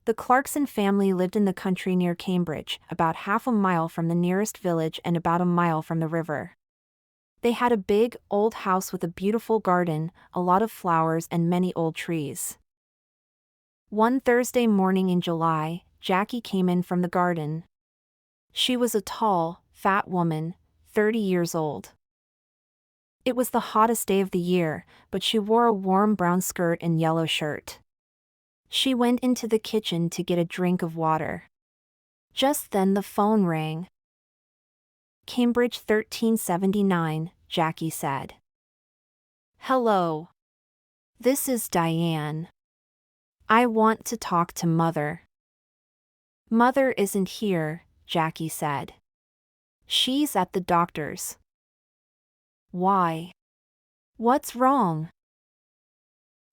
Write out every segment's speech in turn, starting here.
The Clarkson family lived in the country near Cambridge, about half a mile from the nearest village and about a mile from the river. They had a big, old house with a beautiful garden, a lot of flowers and many old trees. One Thursday morning in July, Jackie came in from the garden. She was a tall, fat woman, 30 years old. It was the hottest day of the year, but she wore a warm brown skirt and yellow shirt. She went into the kitchen to get a drink of water. Just then the phone rang. "Cambridge 1379, Jackie said. "Hello. This is Diane. I want to talk to Mother." "Mother isn't here," Jackie said. "She's at the doctor's." "Why? What's wrong?"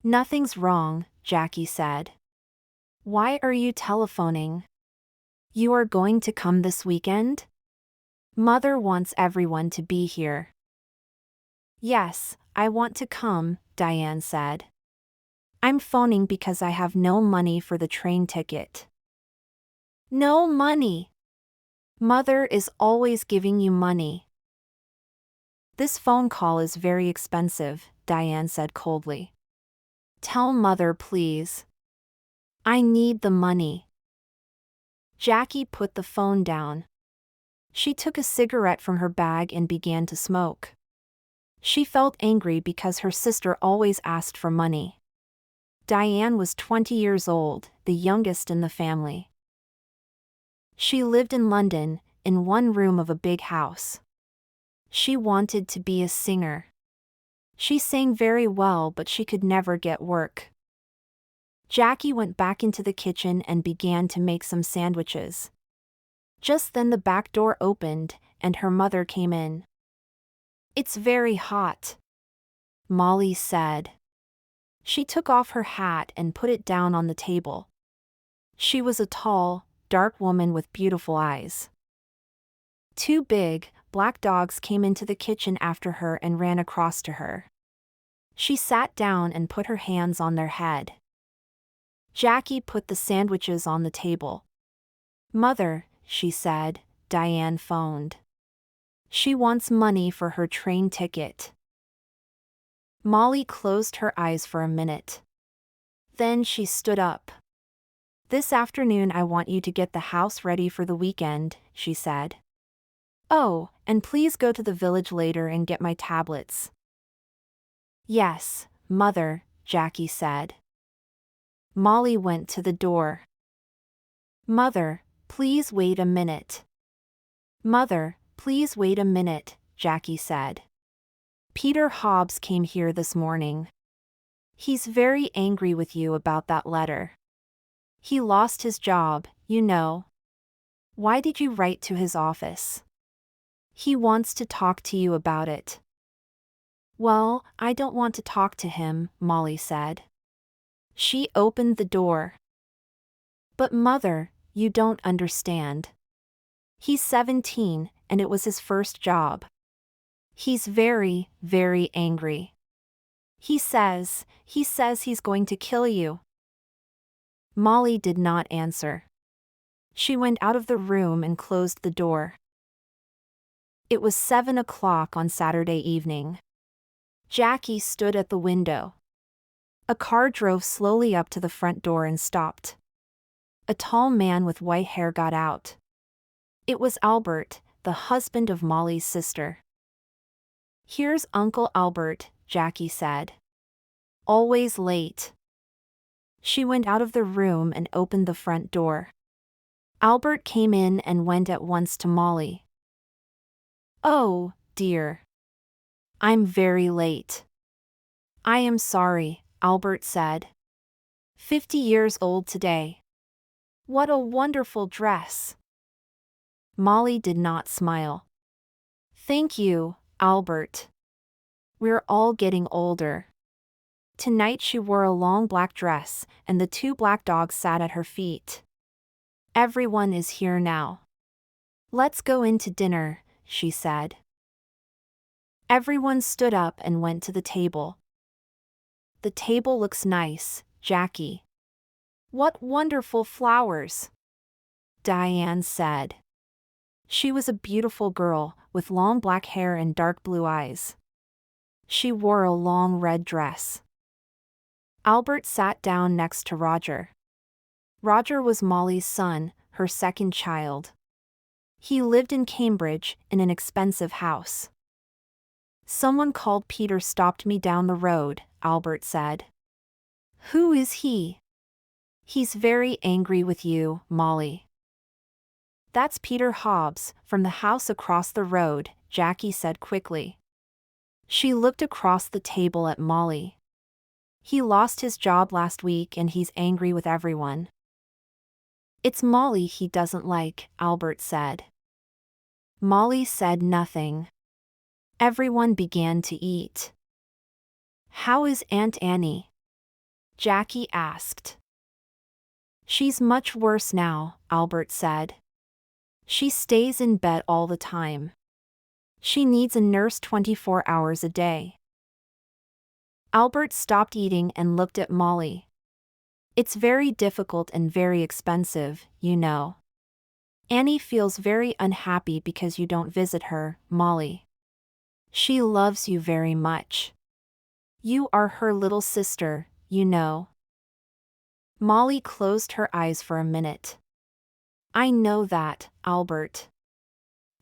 "Nothing's wrong," Jackie said. "Why are you telephoning? You are going to come this weekend? Mother wants everyone to be here." "Yes, I want to come," Diane said. "I'm phoning because I have no money for the train ticket." "No money? Mother is always giving you money." "This phone call is very expensive," Diane said coldly. "Tell Mother, please. I need the money." Jackie put the phone down. She took a cigarette from her bag and began to smoke. She felt angry because her sister always asked for money. Diane was 20 years old, the youngest in the family. She lived in London, in one room of a big house. She wanted to be a singer. She sang very well, but she could never get work. Jackie went back into the kitchen and began to make some sandwiches. Just then the back door opened, and her mother came in. "It's very hot," Molly said. She took off her hat and put it down on the table. She was a tall, dark woman with beautiful eyes. Two big, black dogs came into the kitchen after her and ran across to her. She sat down and put her hands on their head. Jackie put the sandwiches on the table. "Mother," she said, "Diane phoned. She wants money for her train ticket." Molly closed her eyes for a minute. Then she stood up. "This afternoon I want you to get the house ready for the weekend," she said. "Oh, and please go to the village later and get my tablets." "Yes, Mother," Jackie said. Molly went to the door. "Mother, please wait a minute." "Mother, please wait a minute," Jackie said. "Peter Hobbs came here this morning. He's very angry with you about that letter. He lost his job, you know. Why did you write to his office? He wants to talk to you about it." "Well, I don't want to talk to him," Molly said. She opened the door. "But Mother, you don't understand. He's 17, and it was his first job. He's very, very angry. He says he's going to kill you." Molly did not answer. She went out of the room and closed the door. It was 7 o'clock on Saturday evening. Jackie stood at the window. A car drove slowly up to the front door and stopped. A tall man with white hair got out. It was Albert, the husband of Molly's sister. "Here's Uncle Albert," Jackie said. "Always late." She went out of the room and opened the front door. Albert came in and went at once to Molly. "Oh, dear. I'm very late." "I am sorry," Albert said. 50 years old today. What a wonderful dress." Molly did not smile. "Thank you, Albert. We're all getting older." Tonight she wore a long black dress, and the two black dogs sat at her feet. "Everyone is here now. Let's go in to dinner," she said. Everyone stood up and went to the table. "The table looks nice, Jackie." What wonderful flowers, Diane said. She was a beautiful girl, with long black hair and dark blue eyes. She wore a long red dress. Albert sat down next to Roger. Roger was Molly's son, her second child. He lived in Cambridge, in an expensive house. Someone called Peter stopped me down the road, Albert said. Who is he? He's very angry with you, Molly. That's Peter Hobbs, from the house across the road, Jackie said quickly. She looked across the table at Molly. He lost his job last week and he's angry with everyone. It's Molly he doesn't like, Albert said. Molly said nothing. Everyone began to eat. How is Aunt Annie? Jackie asked. She's much worse now, Albert said. She stays in bed all the time. She needs a nurse 24 hours a day. Albert stopped eating and looked at Molly. It's very difficult and very expensive, you know. Annie feels very unhappy because you don't visit her, Molly. She loves you very much. You are her little sister, you know. Molly closed her eyes for a minute. I know that, Albert.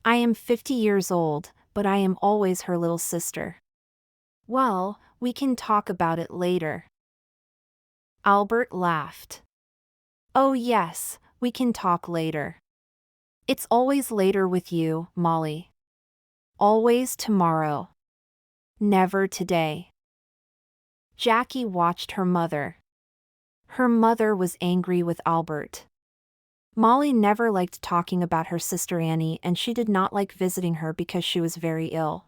I am 50 years old, but I am always her little sister. Well, we can talk about it later. Albert laughed. Oh yes, we can talk later. It's always later with you, Molly. Always tomorrow. Never today. Jackie watched her mother. Her mother was angry with Albert. Molly never liked talking about her sister Annie and she did not like visiting her because she was very ill.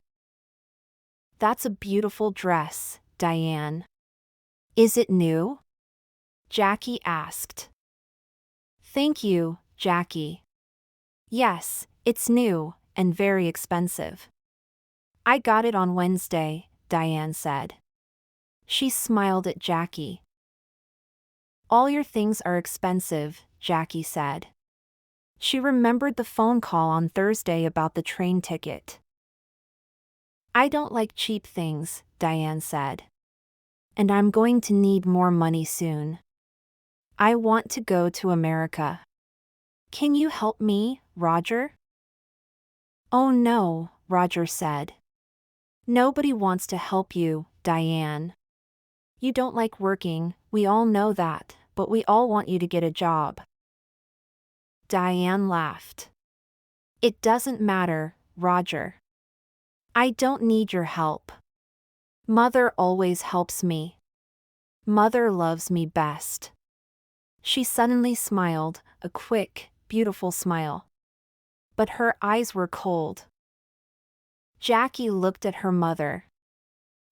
That's a beautiful dress, Diane. Is it new? Jackie asked. Thank you, Jackie. Yes, it's new, and very expensive. I got it on Wednesday, Diane said. She smiled at Jackie. All your things are expensive, Jackie said. She remembered the phone call on Thursday about the train ticket. I don't like cheap things, Diane said. And I'm going to need more money soon. I want to go to America. Can you help me, Roger? Oh no, Roger said. Nobody wants to help you, Diane. You don't like working, we all know that, but we all want you to get a job. Diane laughed. It doesn't matter, Roger. I don't need your help. Mother always helps me. Mother loves me best. She suddenly smiled, a quick, beautiful smile. But her eyes were cold. Jackie looked at her mother.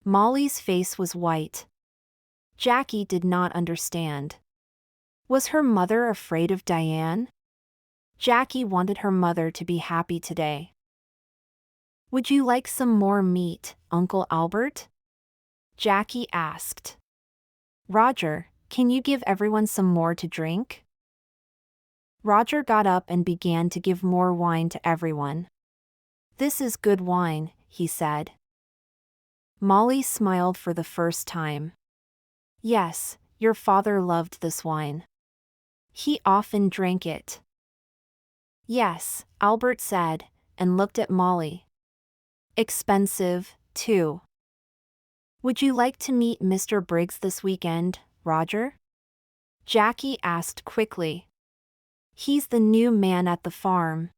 Molly's face was white. Jackie did not understand. Was her mother afraid of Diane? Jackie wanted her mother to be happy today. Would you like some more meat, Uncle Albert? Jackie asked. Roger, can you give everyone some more to drink? Roger got up and began to give more wine to everyone. This is good wine, he said. Molly smiled for the first time. Yes, your father loved this wine. He often drank it. Yes, Albert said, and looked at Molly. Expensive, too. Would you like to meet Mr. Briggs this weekend, Roger? Jackie asked quickly. He's the new man at the farm.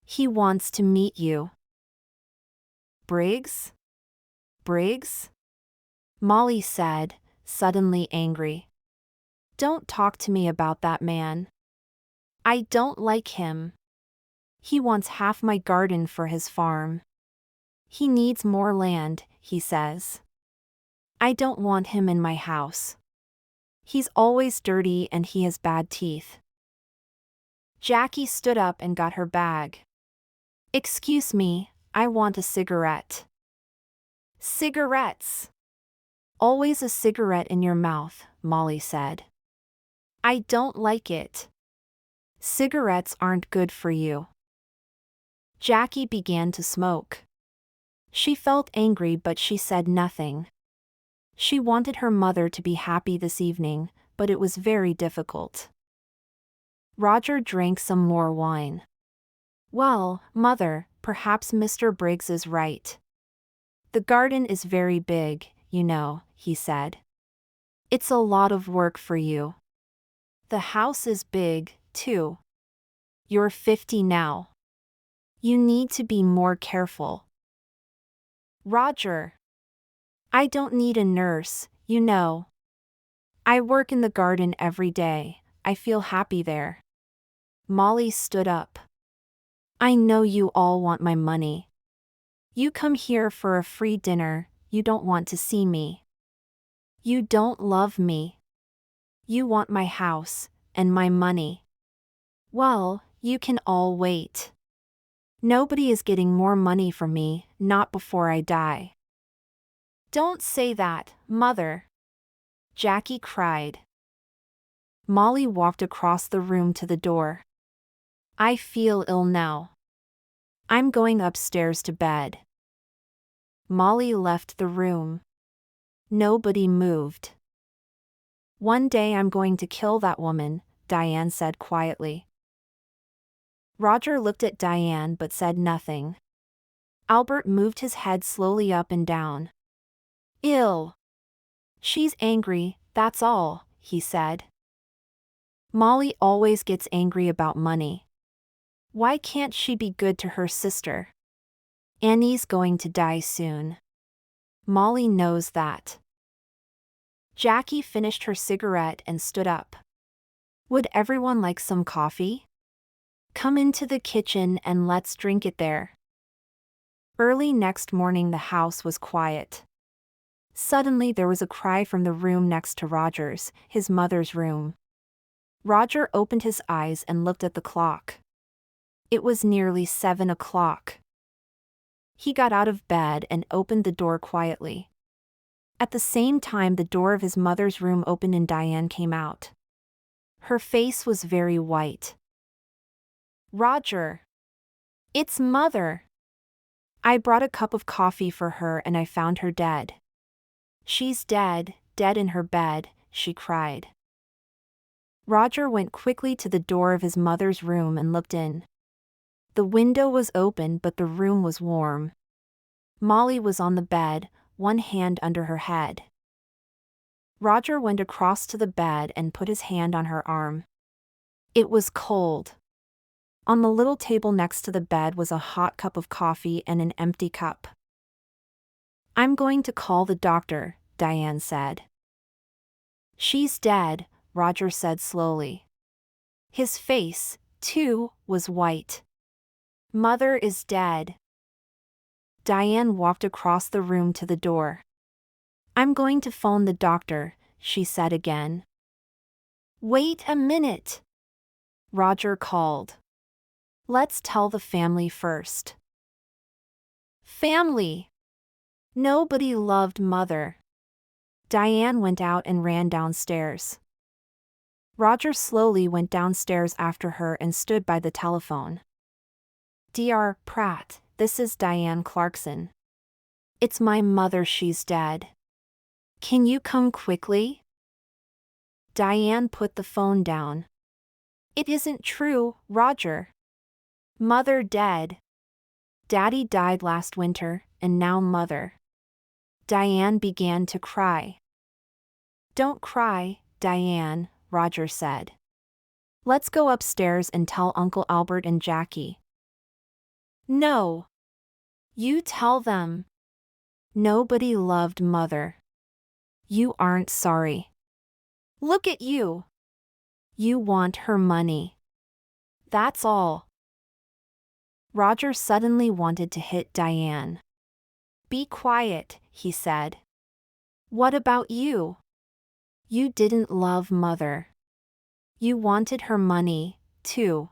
He wants to meet you. Briggs? Briggs? Molly said, suddenly angry. Don't talk to me about that man. I don't like him. He wants half my garden for his farm. He needs more land, he says. I don't want him in my house. He's always dirty and he has bad teeth. Jackie stood up and got her bag. Excuse me, I want a cigarette. Cigarettes. Always a cigarette in your mouth, Molly said. I don't like it. Cigarettes aren't good for you. Jackie began to smoke. She felt angry, but she said nothing. She wanted her mother to be happy this evening, but it was very difficult. Roger drank some more wine. Well, Mother, perhaps Mr. Briggs is right. The garden is very big, you know, he said. It's a lot of work for you. The house is big, too. You're 50 now. You need to be more careful. Roger. I don't need a nurse, you know. I work in the garden every day. I feel happy there. Molly stood up. I know you all want my money. You come here for a free dinner, you don't want to see me. You don't love me. You want my house, and my money. Well, you can all wait. Nobody is getting more money from me, not before I die. Don't say that, Mother. Jackie cried. Molly walked across the room to the door. I feel ill now. I'm going upstairs to bed. Molly left the room. Nobody moved. One day I'm going to kill that woman, Diane said quietly. Roger looked at Diane but said nothing. Albert moved his head slowly up and down. Ill. She's angry, that's all, he said. Molly always gets angry about money. Why can't she be good to her sister? Annie's going to die soon. Molly knows that. Jackie finished her cigarette and stood up. Would everyone like some coffee? Come into the kitchen and let's drink it there. Early next morning the house was quiet. Suddenly there was a cry from the room next to Roger's, his mother's room. Roger opened his eyes and looked at the clock. It was nearly 7 o'clock. He got out of bed and opened the door quietly. At the same time the door of his mother's room opened and Diane came out. Her face was very white. Roger. It's Mother. I brought a cup of coffee for her and I found her dead. She's dead, dead in her bed, she cried. Roger went quickly to the door of his mother's room and looked in. The window was open but the room was warm. Molly was on the bed, one hand under her head. Roger went across to the bed and put his hand on her arm. It was cold. On the little table next to the bed was a hot cup of coffee and an empty cup. I'm going to call the doctor, Diane said. She's dead, Roger said slowly. His face, too, was white. Mother is dead. Diane walked across the room to the door. I'm going to phone the doctor, she said again. Wait a minute. Roger called. Let's tell the family first. Family. Nobody loved Mother. Diane went out and ran downstairs. Roger slowly went downstairs after her and stood by the telephone. Dr. Pratt, this is Diane Clarkson. It's my mother, she's dead. Can you come quickly? Diane put the phone down. It isn't true, Roger. Mother dead. Daddy died last winter, and now Mother. Diane began to cry. Don't cry, Diane, Roger said. Let's go upstairs and tell Uncle Albert and Jackie. No. You tell them. Nobody loved Mother. You aren't sorry. Look at you. You want her money. That's all. Roger suddenly wanted to hit Diane. Be quiet, he said. What about you? You didn't love Mother. You wanted her money, too.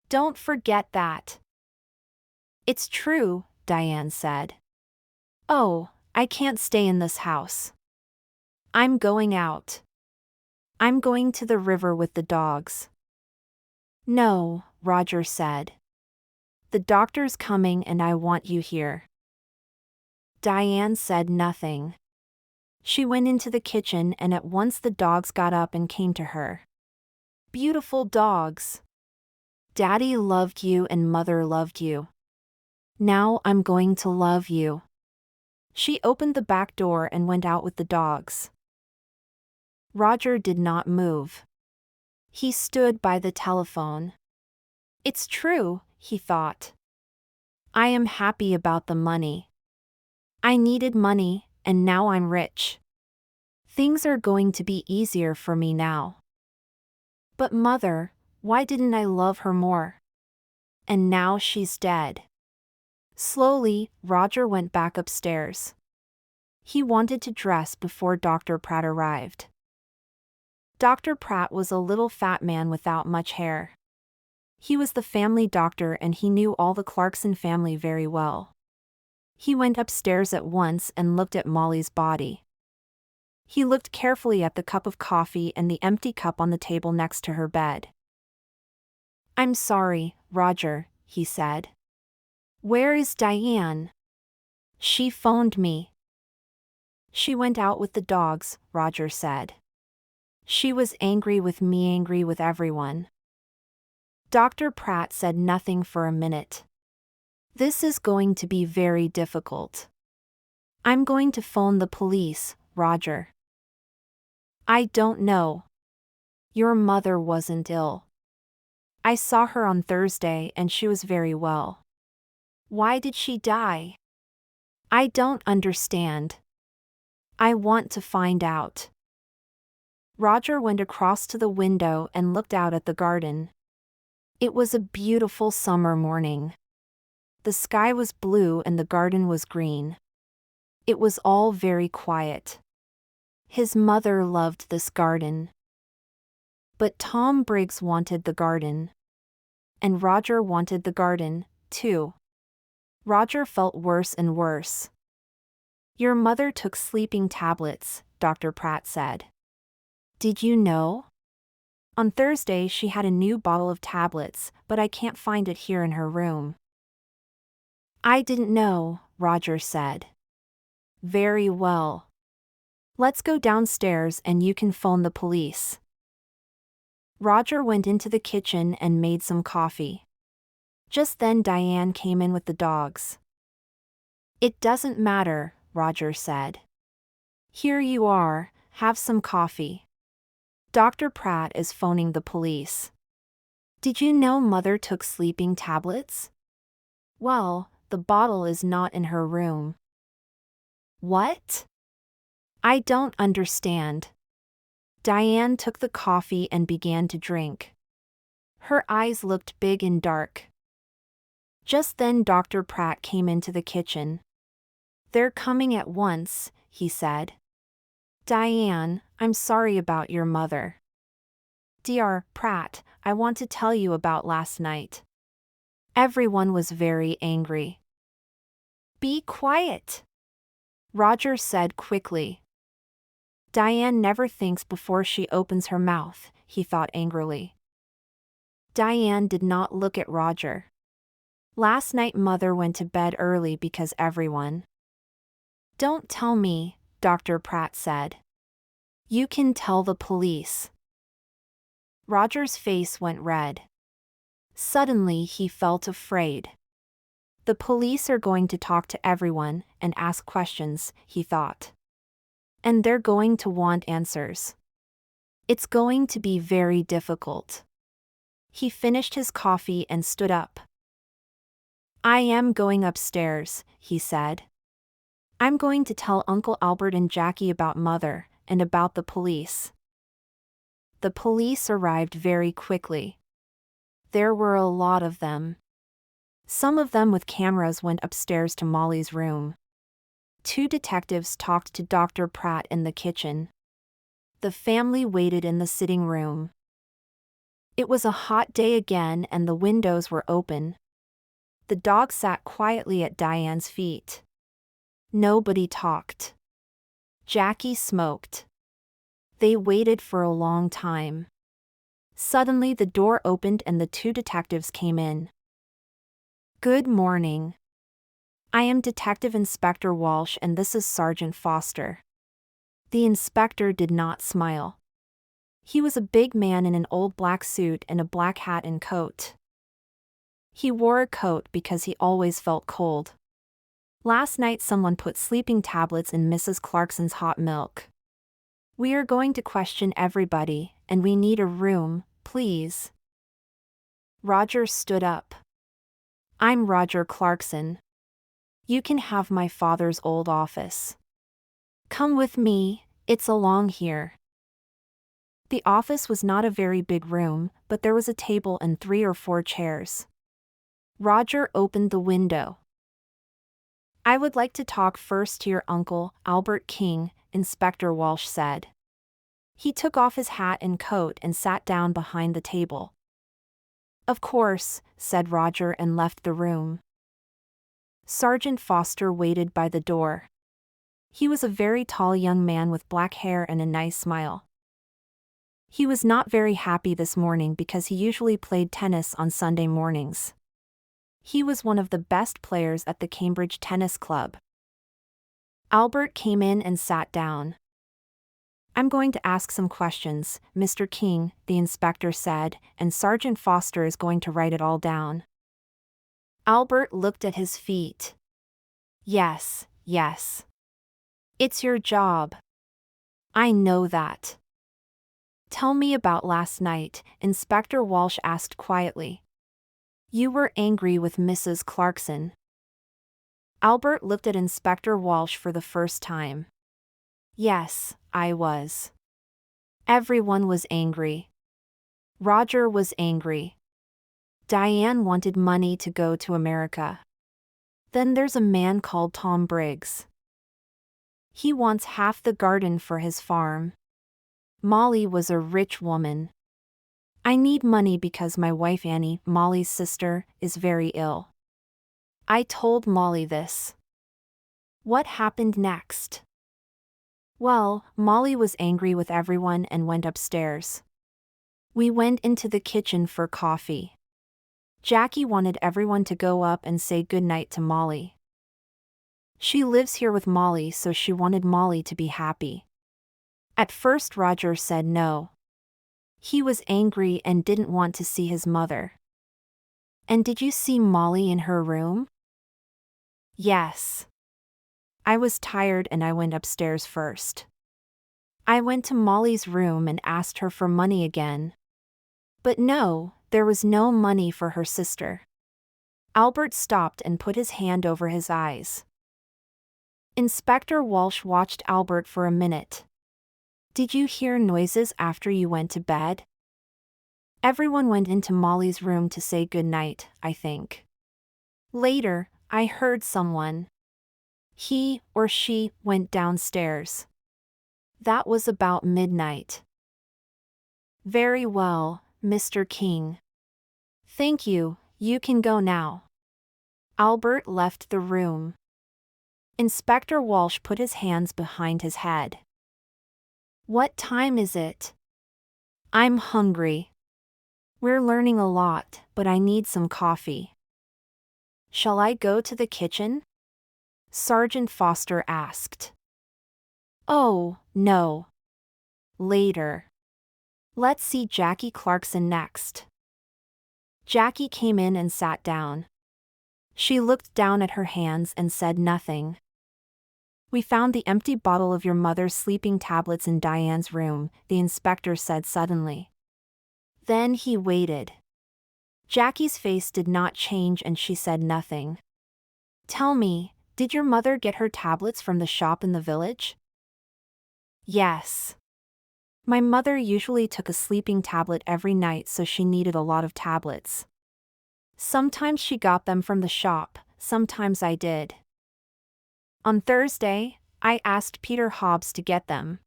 Don't forget that. It's true, Diane said. Oh, I can't stay in this house. I'm going out. I'm going to the river with the dogs. No, Roger said. The doctor's coming and I want you here. Diane said nothing. She went into the kitchen and at once the dogs got up and came to her. Beautiful dogs. Daddy loved you and Mother loved you. Now I'm going to love you. She opened the back door and went out with the dogs. Roger did not move. He stood by the telephone. It's true, he thought. I am happy about the money. I needed money, and now I'm rich. Things are going to be easier for me now. But Mother, why didn't I love her more? And now she's dead. Slowly, Roger went back upstairs. He wanted to dress before Dr. Pratt arrived. Dr. Pratt was a little fat man without much hair. He was the family doctor and he knew all the Clarkson family very well. He went upstairs at once and looked at Molly's body. He looked carefully at the cup of coffee and the empty cup on the table next to her bed. I'm sorry, Roger, he said. Where is Diane? She phoned me. She went out with the dogs, Roger said. She was angry with me, angry with everyone. Dr. Pratt said nothing for a minute. This is going to be very difficult. I'm going to phone the police, Roger. I don't know. Your mother wasn't ill. I saw her on Thursday and she was very well. Why did she die? I don't understand. I want to find out. Roger went across to the window and looked out at the garden. It was a beautiful summer morning. The sky was blue and the garden was green. It was all very quiet. His mother loved this garden. But Tom Briggs wanted the garden. And Roger wanted the garden, too. Roger felt worse and worse. Your mother took sleeping tablets, Dr. Pratt said. Did you know? On Thursday she had a new bottle of tablets, but I can't find it here in her room. I didn't know, Roger said. Very well. Let's go downstairs and you can phone the police. Roger went into the kitchen and made some coffee. Just then Diane came in with the dogs. It doesn't matter, Roger said. Here you are, have some coffee. Dr. Pratt is phoning the police. Did you know Mother took sleeping tablets? Well, the bottle is not in her room. What? I don't understand. Diane took the coffee and began to drink. Her eyes looked big and dark. Just then Dr. Pratt came into the kitchen. They're coming at once, he said. Diane, I'm sorry about your mother. Dr. Pratt, I want to tell you about last night. Everyone was very angry. Be quiet, Roger said quickly. Diane never thinks before she opens her mouth, he thought angrily. Diane did not look at Roger. Last night Mother went to bed early because everyone. Don't tell me, Dr. Pratt said. You can tell the police. Roger's face went red. Suddenly he felt afraid. The police are going to talk to everyone and ask questions, he thought. And they're going to want answers. It's going to be very difficult. He finished his coffee and stood up. I am going upstairs, he said. I'm going to tell Uncle Albert and Jackie about Mother, and about the police. The police arrived very quickly. There were a lot of them. Some of them with cameras went upstairs to Molly's room. 2 detectives talked to Dr. Pratt in the kitchen. The family waited in the sitting room. It was a hot day again and the windows were open. The dog sat quietly at Diane's feet. Nobody talked. Jackie smoked. They waited for a long time. Suddenly the door opened and the two detectives came in. "Good morning. I am Detective Inspector Walsh and this is Sergeant Foster." The inspector did not smile. He was a big man in an old black suit and a black hat and coat. He wore a coat because he always felt cold. "Last night someone put sleeping tablets in Mrs. Clarkson's hot milk. We are going to question everybody, and we need a room, please." Roger stood up. "I'm Roger Clarkson. You can have my father's old office. Come with me, it's along here." The office was not a very big room, but there was a table and 3 or 4 chairs. Roger opened the window. "I would like to talk first to your uncle, Albert King," Inspector Walsh said. He took off his hat and coat and sat down behind the table. "Of course," said Roger and left the room. Sergeant Foster waited by the door. He was a very tall young man with black hair and a nice smile. He was not very happy this morning because he usually played tennis on Sunday mornings. He was one of the best players at the Cambridge Tennis Club. Albert came in and sat down. "I'm going to ask some questions, Mr. King," the inspector said, "and Sergeant Foster is going to write it all down." Albert looked at his feet. Yes. It's your job. I know that." "Tell me about last night," Inspector Walsh asked quietly. "You were angry with Mrs. Clarkson." Albert looked at Inspector Walsh for the first time. "Yes, I was. Everyone was angry. Roger was angry. Diane wanted money to go to America. Then there's a man called Tom Briggs. He wants half the garden for his farm. Molly was a rich woman. I need money because my wife Annie, Molly's sister, is very ill. I told Molly this." "What happened next?" "Well, Molly was angry with everyone and went upstairs. We went into the kitchen for coffee. Jackie wanted everyone to go up and say goodnight to Molly. She lives here with Molly, so she wanted Molly to be happy. At first Roger said no. He was angry and didn't want to see his mother." "And did you see Molly in her room?" "Yes. I was tired and I went upstairs first. I went to Molly's room and asked her for money again. But no, there was no money for her sister." Albert stopped and put his hand over his eyes. Inspector Walsh watched Albert for a minute. "Did you hear noises after you went to bed?" "Everyone went into Molly's room to say goodnight, I think. Later, I heard someone. He or she went downstairs. That was about midnight." "Very well, Mr. King. Thank you, you can go now." Albert left the room. Inspector Walsh put his hands behind his head. "What time is it?" "I'm hungry. We're learning a lot, but I need some coffee." "Shall I go to the kitchen?" Sergeant Foster asked. "Oh, no. Later. Let's see Jackie Clarkson next." Jackie came in and sat down. She looked down at her hands and said nothing. "We found the empty bottle of your mother's sleeping tablets in Diane's room," the inspector said suddenly. Then he waited. Jackie's face did not change and she said nothing. "Tell me, did your mother get her tablets from the shop in the village?" "Yes. My mother usually took a sleeping tablet every night, so she needed a lot of tablets. Sometimes she got them from the shop, sometimes I did. On Thursday, I asked Peter Hobbs to get them.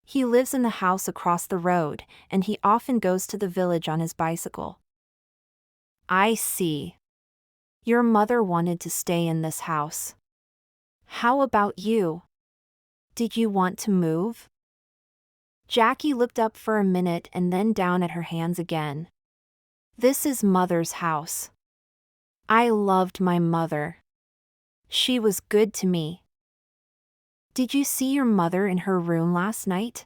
He lives in the house across the road, and he often goes to the village on his bicycle." "I see. Your mother wanted to stay in this house. How about you? Did you want to move?" Jackie looked up for a minute and then down at her hands again. This is Mother's house. I loved my mother. She was good to me. Did you see your mother in her room last night?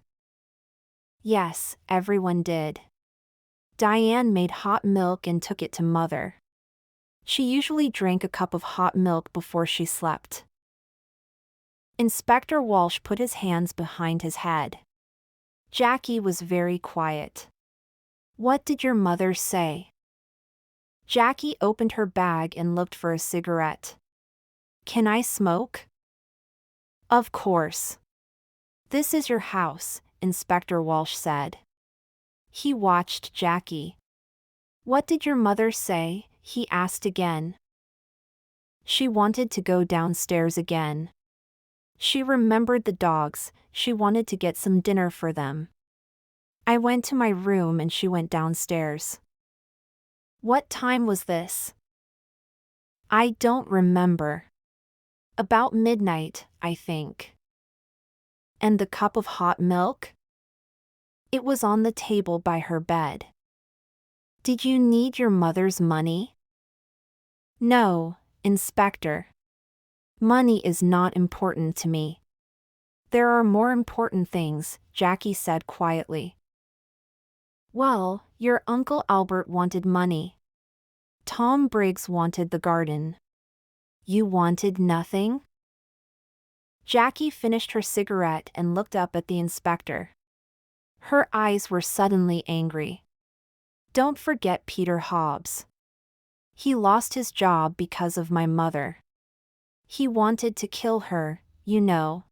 Yes, everyone did. Diane made hot milk and took it to Mother. She usually drank a cup of hot milk before she slept. Inspector Walsh put his hands behind his head. Jackie was very quiet. What did your mother say? Jackie opened her bag and looked for a cigarette. Can I smoke? Of course. This is your house, Inspector Walsh said. He watched Jackie. What did your mother say? He asked again. She wanted to go downstairs again. She remembered the dogs, she wanted to get some dinner for them. I went to my room and she went downstairs. What time was this? I don't remember. About midnight, I think. And the cup of hot milk? It was on the table by her bed. Did you need your mother's money? No, Inspector. Money is not important to me. There are more important things, Jackie said quietly. Well, your Uncle Albert wanted money. Tom Briggs wanted the garden. You wanted nothing? Jackie finished her cigarette and looked up at the inspector. Her eyes were suddenly angry. Don't forget Peter Hobbs. He lost his job because of my mother. He wanted to kill her, you know.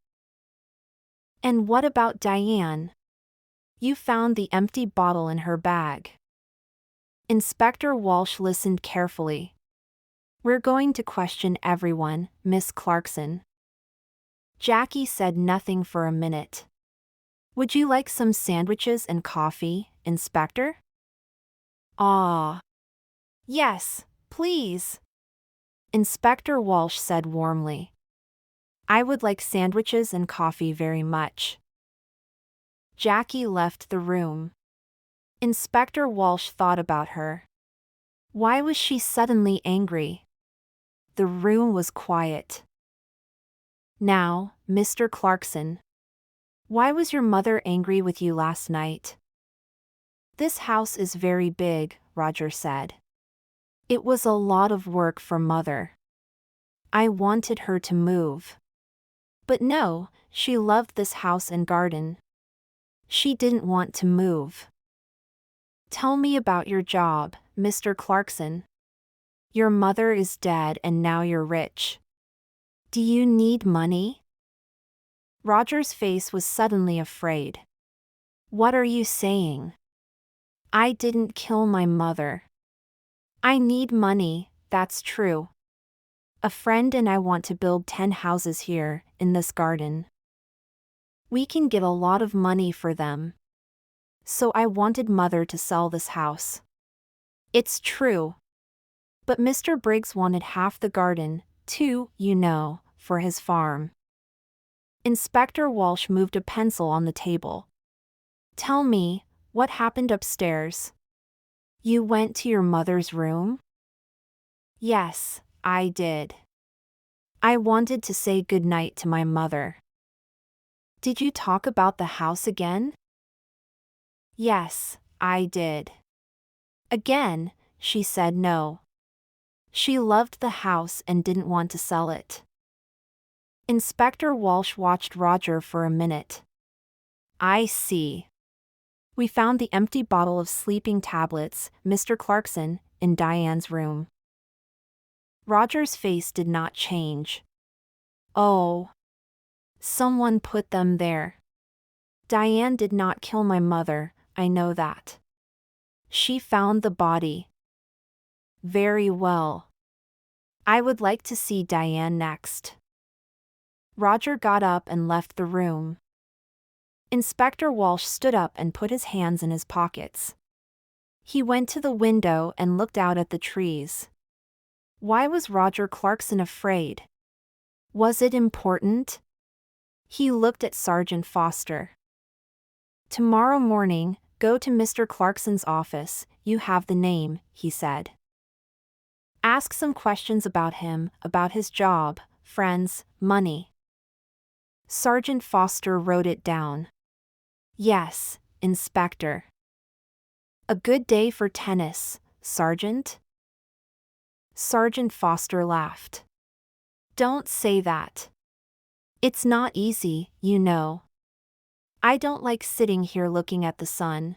And what about Diane? You found the empty bottle in her bag. Inspector Walsh listened carefully. We're going to question everyone, Miss Clarkson. Jackie said nothing for a minute. Would you like some sandwiches and coffee, Inspector? Ah. Yes, please. Inspector Walsh said warmly. I would like sandwiches and coffee very much. Jackie left the room. Inspector Walsh thought about her. Why was she suddenly angry? The room was quiet. Now, Mr. Clarkson. Why was your mother angry with you last night? This house is very big, Roger said. It was a lot of work for Mother. I wanted her to move. But no, she loved this house and garden. She didn't want to move. Tell me about your job, Mr. Clarkson. Your mother is dead and now you're rich. Do you need money? Roger's face was suddenly afraid. What are you saying? I didn't kill my mother. I need money, that's true. A friend and I want to build 10 houses here, in this garden. We can get a lot of money for them. So I wanted Mother to sell this house. It's true. But Mr. Briggs wanted half the garden, too, you know, for his farm. Inspector Walsh moved a pencil on the table. Tell me, what happened upstairs? You went to your mother's room? Yes, I did. I wanted to say goodnight to my mother. Did you talk about the house again? Yes, I did. Again, she said no. She loved the house and didn't want to sell it. Inspector Walsh watched Roger for a minute. I see. We found the empty bottle of sleeping tablets, Mr. Clarkson, in Diane's room. Roger's face did not change. Oh. Someone put them there. Diane did not kill my mother, I know that. She found the body. Very well. I would like to see Diane next. Roger got up and left the room. Inspector Walsh stood up and put his hands in his pockets. He went to the window and looked out at the trees. Why was Roger Clarkson afraid? Was it important? He looked at Sergeant Foster. Tomorrow morning, go to Mr. Clarkson's office, you have the name, he said. Ask some questions about him, about his job, friends, money. Sergeant Foster wrote it down. Yes, Inspector. A good day for tennis, Sergeant? Sergeant Foster laughed. Don't say that. It's not easy, you know. I don't like sitting here looking at the sun.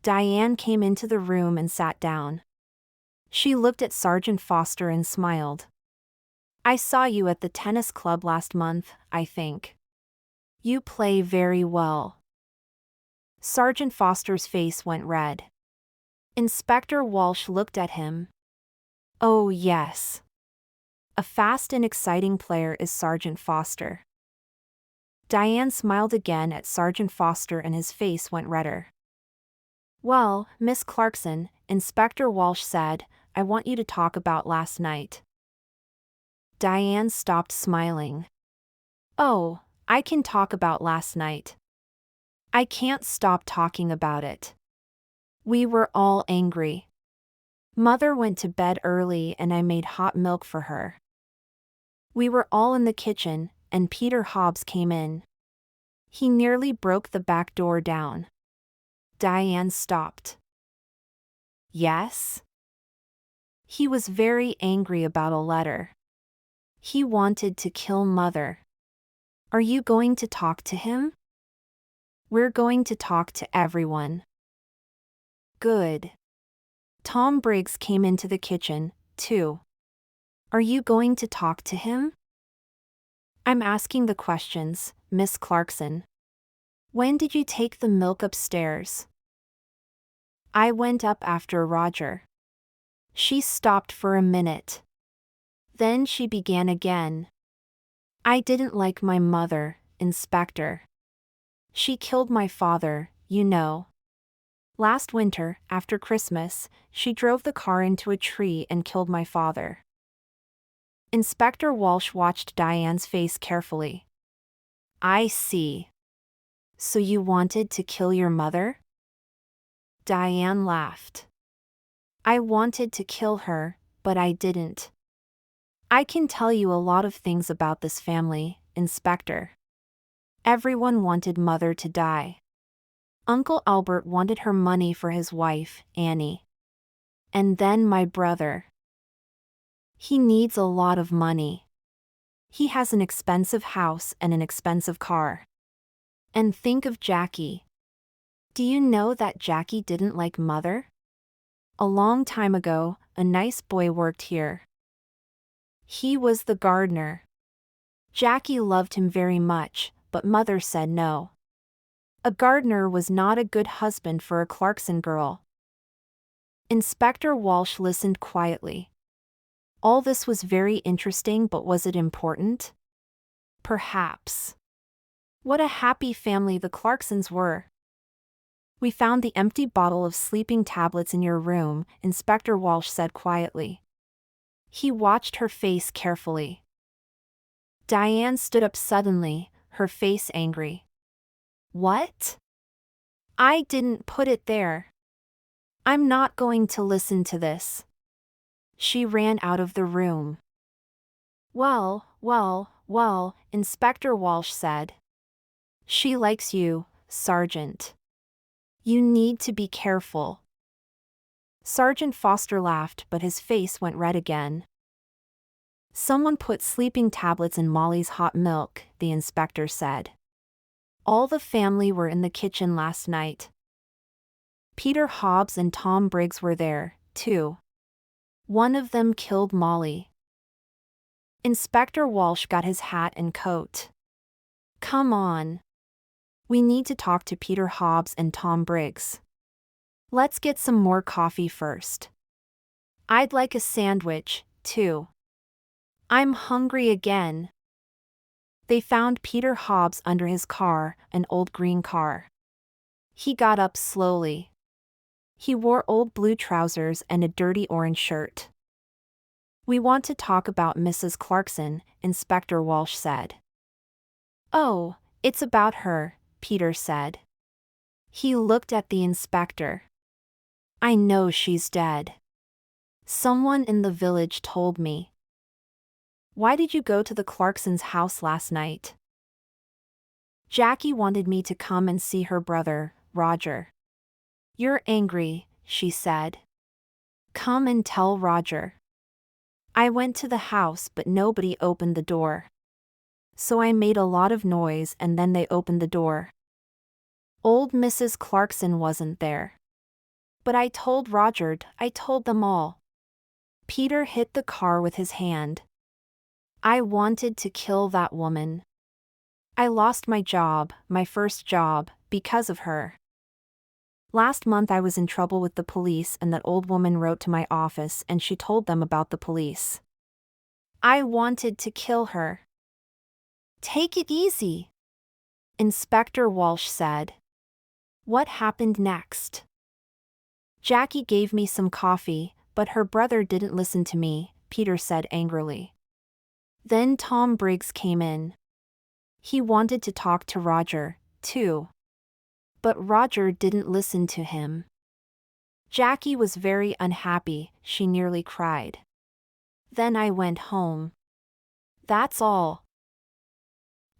Diane came into the room and sat down. She looked at Sergeant Foster and smiled. I saw you at the tennis club last month, I think. You play very well. Sergeant Foster's face went red. Inspector Walsh looked at him. Oh yes. A fast and exciting player is Sergeant Foster. Diane smiled again at Sergeant Foster and his face went redder. Well, Miss Clarkson, Inspector Walsh said, I want you to talk about last night. Diane stopped smiling. Oh, I can talk about last night. I can't stop talking about it. We were all angry. Mother went to bed early and I made hot milk for her. We were all in the kitchen, and Peter Hobbs came in. He nearly broke the back door down. Diane stopped. Yes? He was very angry about a letter. He wanted to kill Mother. Are you going to talk to him? We're going to talk to everyone. Good. Tom Briggs came into the kitchen, too. Are you going to talk to him? I'm asking the questions, Miss Clarkson. When did you take the milk upstairs? I went up after Roger. She stopped for a minute. Then she began again. I didn't like my mother, Inspector. She killed my father, you know. Last winter, after Christmas, she drove the car into a tree and killed my father. Inspector Walsh watched Diane's face carefully. I see. So you wanted to kill your mother? Diane laughed. I wanted to kill her, but I didn't. I can tell you a lot of things about this family, Inspector. Everyone wanted Mother to die. Uncle Albert wanted her money for his wife, Annie. And then my brother. He needs a lot of money. He has an expensive house and an expensive car. And think of Jackie. Do you know that Jackie didn't like Mother? A long time ago, a nice boy worked here. He was the gardener. Jackie loved him very much, but Mother said no. A gardener was not a good husband for a Clarkson girl. Inspector Walsh listened quietly. All this was very interesting, but was it important? Perhaps. What a happy family the Clarksons were. We found the empty bottle of sleeping tablets in your room, Inspector Walsh said quietly. He watched her face carefully. Diane stood up suddenly, her face angry. What? I didn't put it there. I'm not going to listen to this. She ran out of the room. Well, Inspector Walsh said. She likes you, Sergeant. You need to be careful. Sergeant Foster laughed, but his face went red again. Someone put sleeping tablets in Molly's hot milk, the inspector said. All the family were in the kitchen last night. Peter Hobbs and Tom Briggs were there, too. One of them killed Molly. Inspector Walsh got his hat and coat. Come on. We need to talk to Peter Hobbs and Tom Briggs. Let's get some more coffee first. I'd like a sandwich, too. I'm hungry again. They found Peter Hobbs under his car, an old green car. He got up slowly. He wore old blue trousers and a dirty orange shirt. We want to talk about Mrs. Clarkson, Inspector Walsh said. Oh, it's about her, Peter said. He looked at the inspector. I know she's dead. Someone in the village told me. Why did you go to the Clarksons' house last night? Jackie wanted me to come and see her brother, Roger. You're angry, she said. Come and tell Roger. I went to the house but nobody opened the door. So I made a lot of noise and then they opened the door. Old Mrs. Clarkson wasn't there. But I told Roger, I told them all. Peter hit the car with his hand. I wanted to kill that woman. I lost my job, my first job, because of her. Last month I was in trouble with the police and that old woman wrote to my office and she told them about the police. I wanted to kill her. Take it easy, Inspector Walsh said. What happened next? Jackie gave me some coffee, but her brother didn't listen to me, Peter said angrily. Then Tom Briggs came in. He wanted to talk to Roger, too. But Roger didn't listen to him. Jackie was very unhappy, she nearly cried. Then I went home. That's all.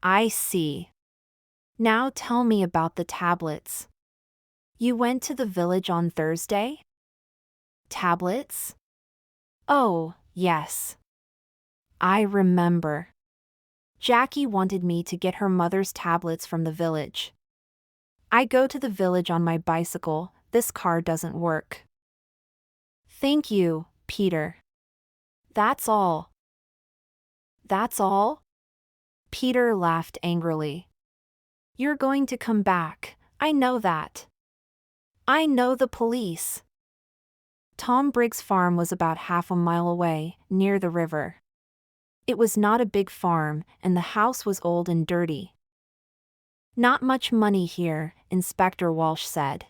I see. Now tell me about the tablets. You went to the village on Thursday? Tablets? Oh, yes. I remember. Jackie wanted me to get her mother's tablets from the village. I go to the village on my bicycle, this car doesn't work. Thank you, Peter. That's all. That's all? Peter laughed angrily. You're going to come back, I know that. I know the police. Tom Briggs' farm was about half a mile away, near the river. It was not a big farm, and the house was old and dirty. Not much money here, Inspector Walsh said.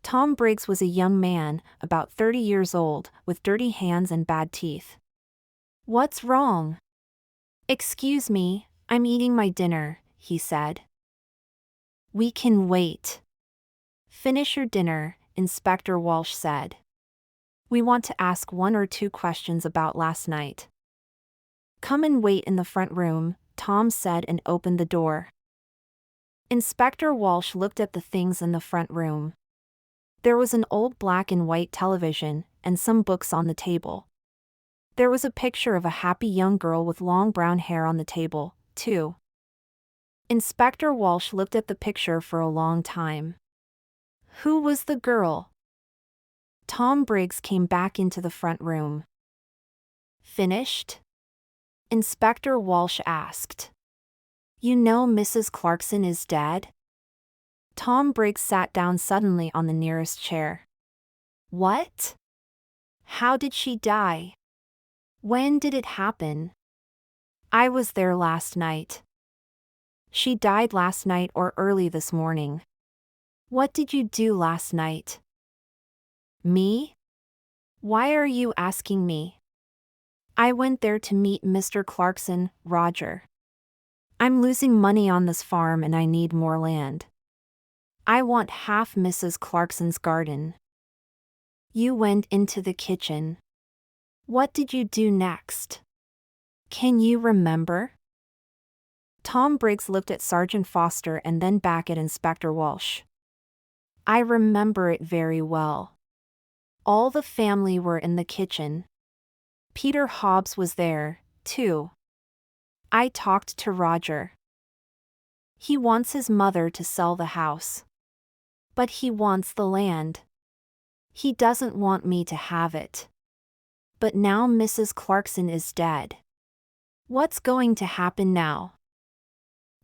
Tom Briggs was a young man, about 30 years old, with dirty hands and bad teeth. What's wrong? Excuse me, I'm eating my dinner, he said. We can wait. Finish your dinner, Inspector Walsh said. We want to ask 1 or 2 questions about last night. Come and wait in the front room, Tom said and opened the door. Inspector Walsh looked at the things in the front room. There was an old black and white television, and some books on the table. There was a picture of a happy young girl with long brown hair on the table, too. Inspector Walsh looked at the picture for a long time. Who was the girl? Tom Briggs came back into the front room. Finished? Inspector Walsh asked. You know Mrs. Clarkson is dead? Tom Briggs sat down suddenly on the nearest chair. What? How did she die? When did it happen? I was there last night. She died last night or early this morning. What did you do last night? Me? Why are you asking me? I went there to meet Mr. Clarkson, Roger. I'm losing money on this farm and I need more land. I want half Mrs. Clarkson's garden. You went into the kitchen. What did you do next? Can you remember? Tom Briggs looked at Sergeant Foster and then back at Inspector Walsh. I remember it very well. All the family were in the kitchen. Peter Hobbs was there, too. I talked to Roger. He wants his mother to sell the house. But he wants the land. He doesn't want me to have it. But now Mrs. Clarkson is dead. What's going to happen now?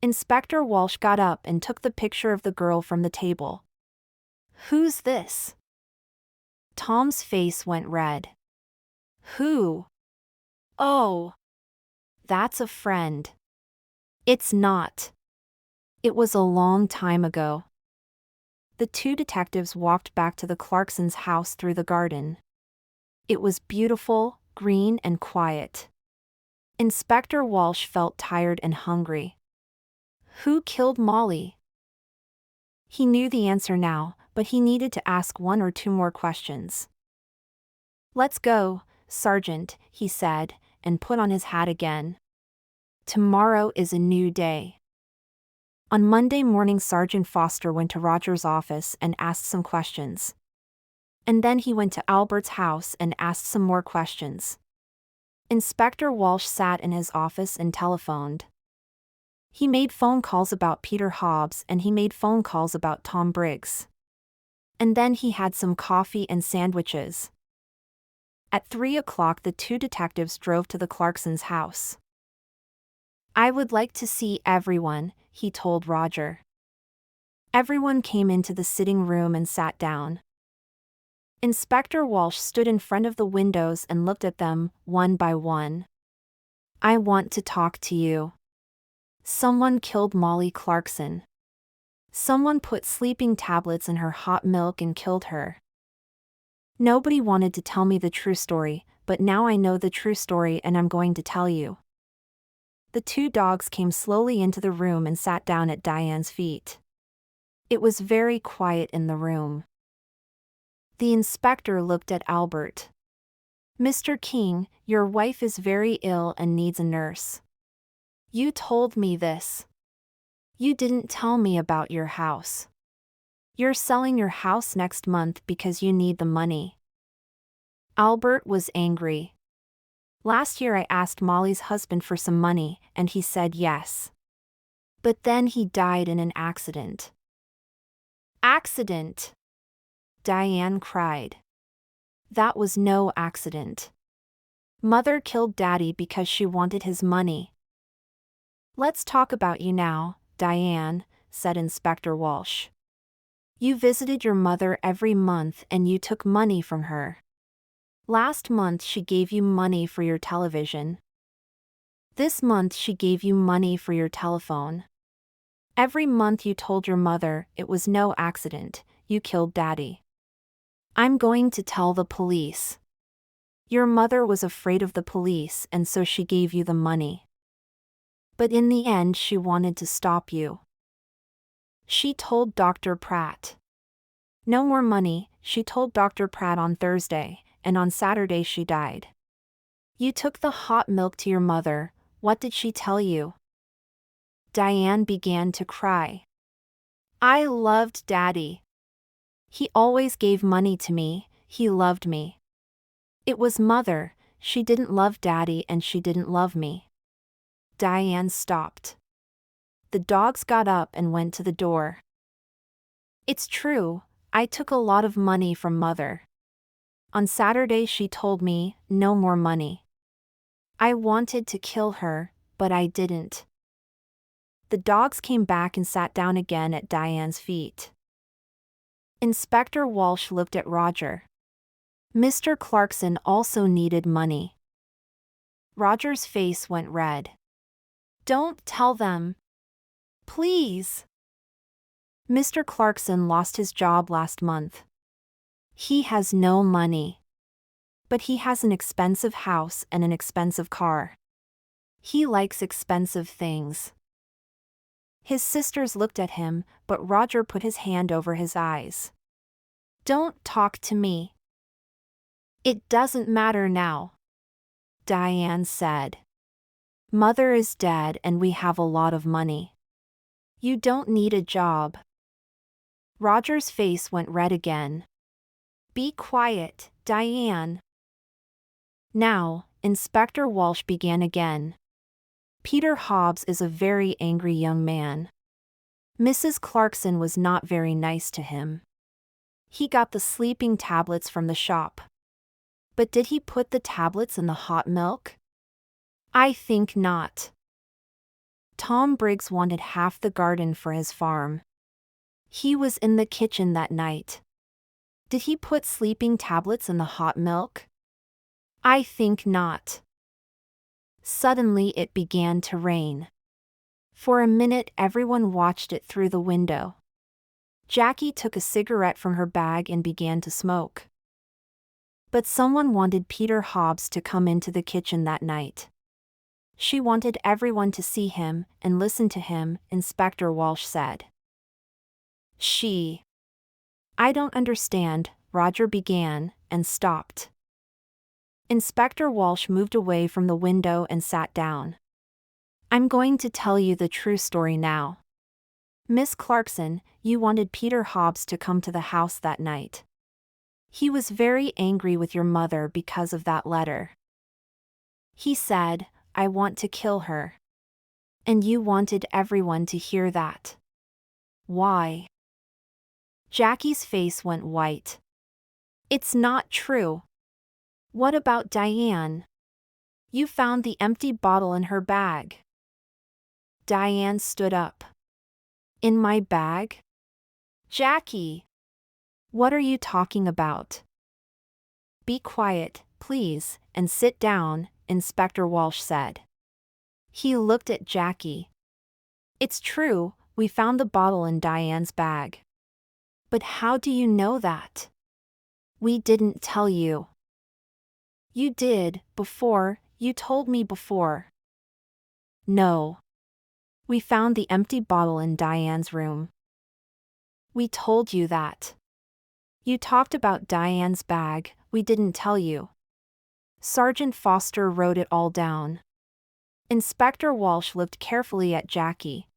Inspector Walsh got up and took the picture of the girl from the table. Who's this? Tom's face went red. Who? Oh. That's a friend. It's not. It was a long time ago. The 2 detectives walked back to the Clarksons' house through the garden. It was beautiful, green and quiet. Inspector Walsh felt tired and hungry. Who killed Molly? He knew the answer now, but he needed to ask one or two more questions. "Let's go, Sergeant," he said, and put on his hat again. Tomorrow is a new day. On Monday morning, Sergeant Foster went to Roger's office and asked some questions. And then he went to Albert's house and asked some more questions. Inspector Walsh sat in his office and telephoned. He made phone calls about Peter Hobbs and he made phone calls about Tom Briggs. And then he had some coffee and sandwiches. At 3 o'clock, the two detectives drove to the Clarksons' house. "I would like to see everyone," he told Roger. Everyone came into the sitting room and sat down. Inspector Walsh stood in front of the windows and looked at them, one by one. "I want to talk to you. Someone killed Molly Clarkson. Someone put sleeping tablets in her hot milk and killed her. Nobody wanted to tell me the true story, but now I know the true story and I'm going to tell you." The two dogs came slowly into the room and sat down at Diane's feet. It was very quiet in the room. The inspector looked at Albert. "Mr. King, your wife is very ill and needs a nurse. You told me this. You didn't tell me about your house. You're selling your house next month because you need the money." Albert was angry. "Last year I asked Molly's husband for some money, and he said yes. But then he died in an accident." "Accident!" Diane cried. "That was no accident. Mother killed Daddy because she wanted his money." "Let's talk about you now, Diane," said Inspector Walsh. "You visited your mother every month and you took money from her. Last month she gave you money for your television. This month she gave you money for your telephone. Every month you told your mother it was no accident, you killed Daddy. I'm going to tell the police. Your mother was afraid of the police and so she gave you the money. But in the end she wanted to stop you. She told Dr. Pratt. No more money, she told Dr. Pratt on Thursday, and on Saturday she died. You took the hot milk to your mother. What did she tell you?" Diane began to cry. "I loved Daddy. He always gave money to me, he loved me. It was Mother, she didn't love Daddy and she didn't love me." Diane stopped. The dogs got up and went to the door. "It's true, I took a lot of money from Mother. On Saturday she told me, no more money. I wanted to kill her, but I didn't." The dogs came back and sat down again at Diane's feet. Inspector Walsh looked at Roger. Mr. Clarkson also needed money. Roger's face went red. "Don't tell them. Please." "Mr. Clarkson lost his job last month. He has no money. But he has an expensive house and an expensive car. He likes expensive things." His sisters looked at him, but Roger put his hand over his eyes. "Don't talk to me. It doesn't matter now," Diane said. "Mother is dead and we have a lot of money. You don't need a job." Roger's face went red again. "Be quiet, Diane." Now, Inspector Walsh began again. "Peter Hobbs is a very angry young man. Mrs. Clarkson was not very nice to him. He got the sleeping tablets from the shop. But did he put the tablets in the hot milk? I think not. Tom Briggs wanted half the garden for his farm. He was in the kitchen that night. Did he put sleeping tablets in the hot milk? I think not." Suddenly it began to rain. For a minute everyone watched it through the window. Jackie took a cigarette from her bag and began to smoke. But someone wanted Peter Hobbs to come into the kitchen that night. She wanted everyone to see him and listen to him, Inspector Walsh said. I don't understand, Roger began, and stopped. Inspector Walsh moved away from the window and sat down. I'm going to tell you the true story now. Miss Clarkson, you wanted Peter Hobbs to come to the house that night. He was very angry with your mother because of that letter. He said, I want to kill her. And you wanted everyone to hear that. Why? Jackie's face went white. It's not true. What about Diane? You found the empty bottle in her bag. Diane stood up. In my bag? Jackie! What are you talking about? Be quiet, please, and sit down, Inspector Walsh said. He looked at Jackie. It's true, we found the bottle in Diane's bag. But how do you know that? We didn't tell you. You did, before, you told me before. No. We found the empty bottle in Diane's room. We told you that. You talked about Diane's bag, we didn't tell you. Sergeant Foster wrote it all down. Inspector Walsh looked carefully at Jackie.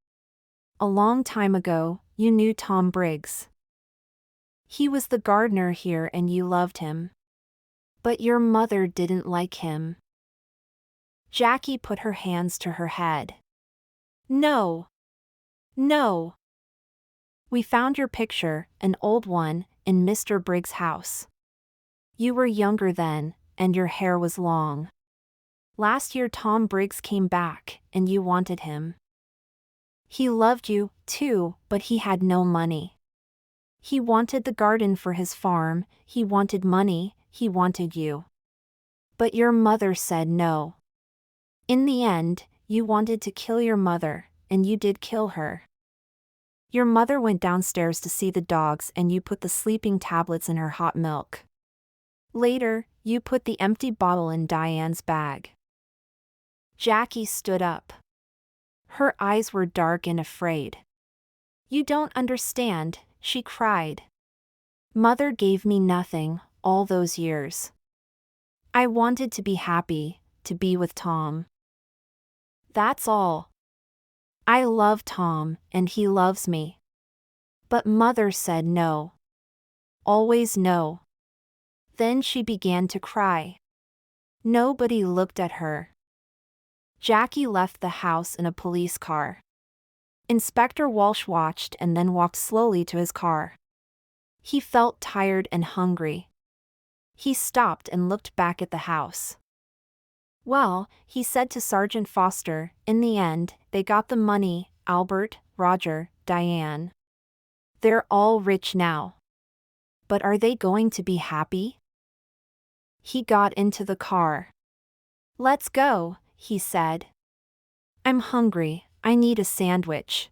A long time ago, you knew Tom Briggs. He was the gardener here and you loved him. But your mother didn't like him. Jackie put her hands to her head. No. No. We found your picture, an old one, in Mr. Briggs' house. You were younger then, and your hair was long. Last year Tom Briggs came back, and you wanted him. He loved you, too, but he had no money. He wanted the garden for his farm, he wanted money, he wanted you. But your mother said no. In the end, you wanted to kill your mother, and you did kill her. Your mother went downstairs to see the dogs and you put the sleeping tablets in her hot milk. Later, you put the empty bottle in Diane's bag. Jackie stood up. Her eyes were dark and afraid. You don't understand, she cried. Mother gave me nothing, all those years. I wanted to be happy, to be with Tom. That's all. I love Tom, and he loves me. But Mother said no. Always no. Then she began to cry. Nobody looked at her. Jackie left the house in a police car. Inspector Walsh watched and then walked slowly to his car. He felt tired and hungry. He stopped and looked back at the house. Well, he said to Sergeant Foster, in the end, they got the money, Albert, Roger, Diane. They're all rich now. But are they going to be happy? He got into the car. Let's go, he said. I'm hungry, I need a sandwich.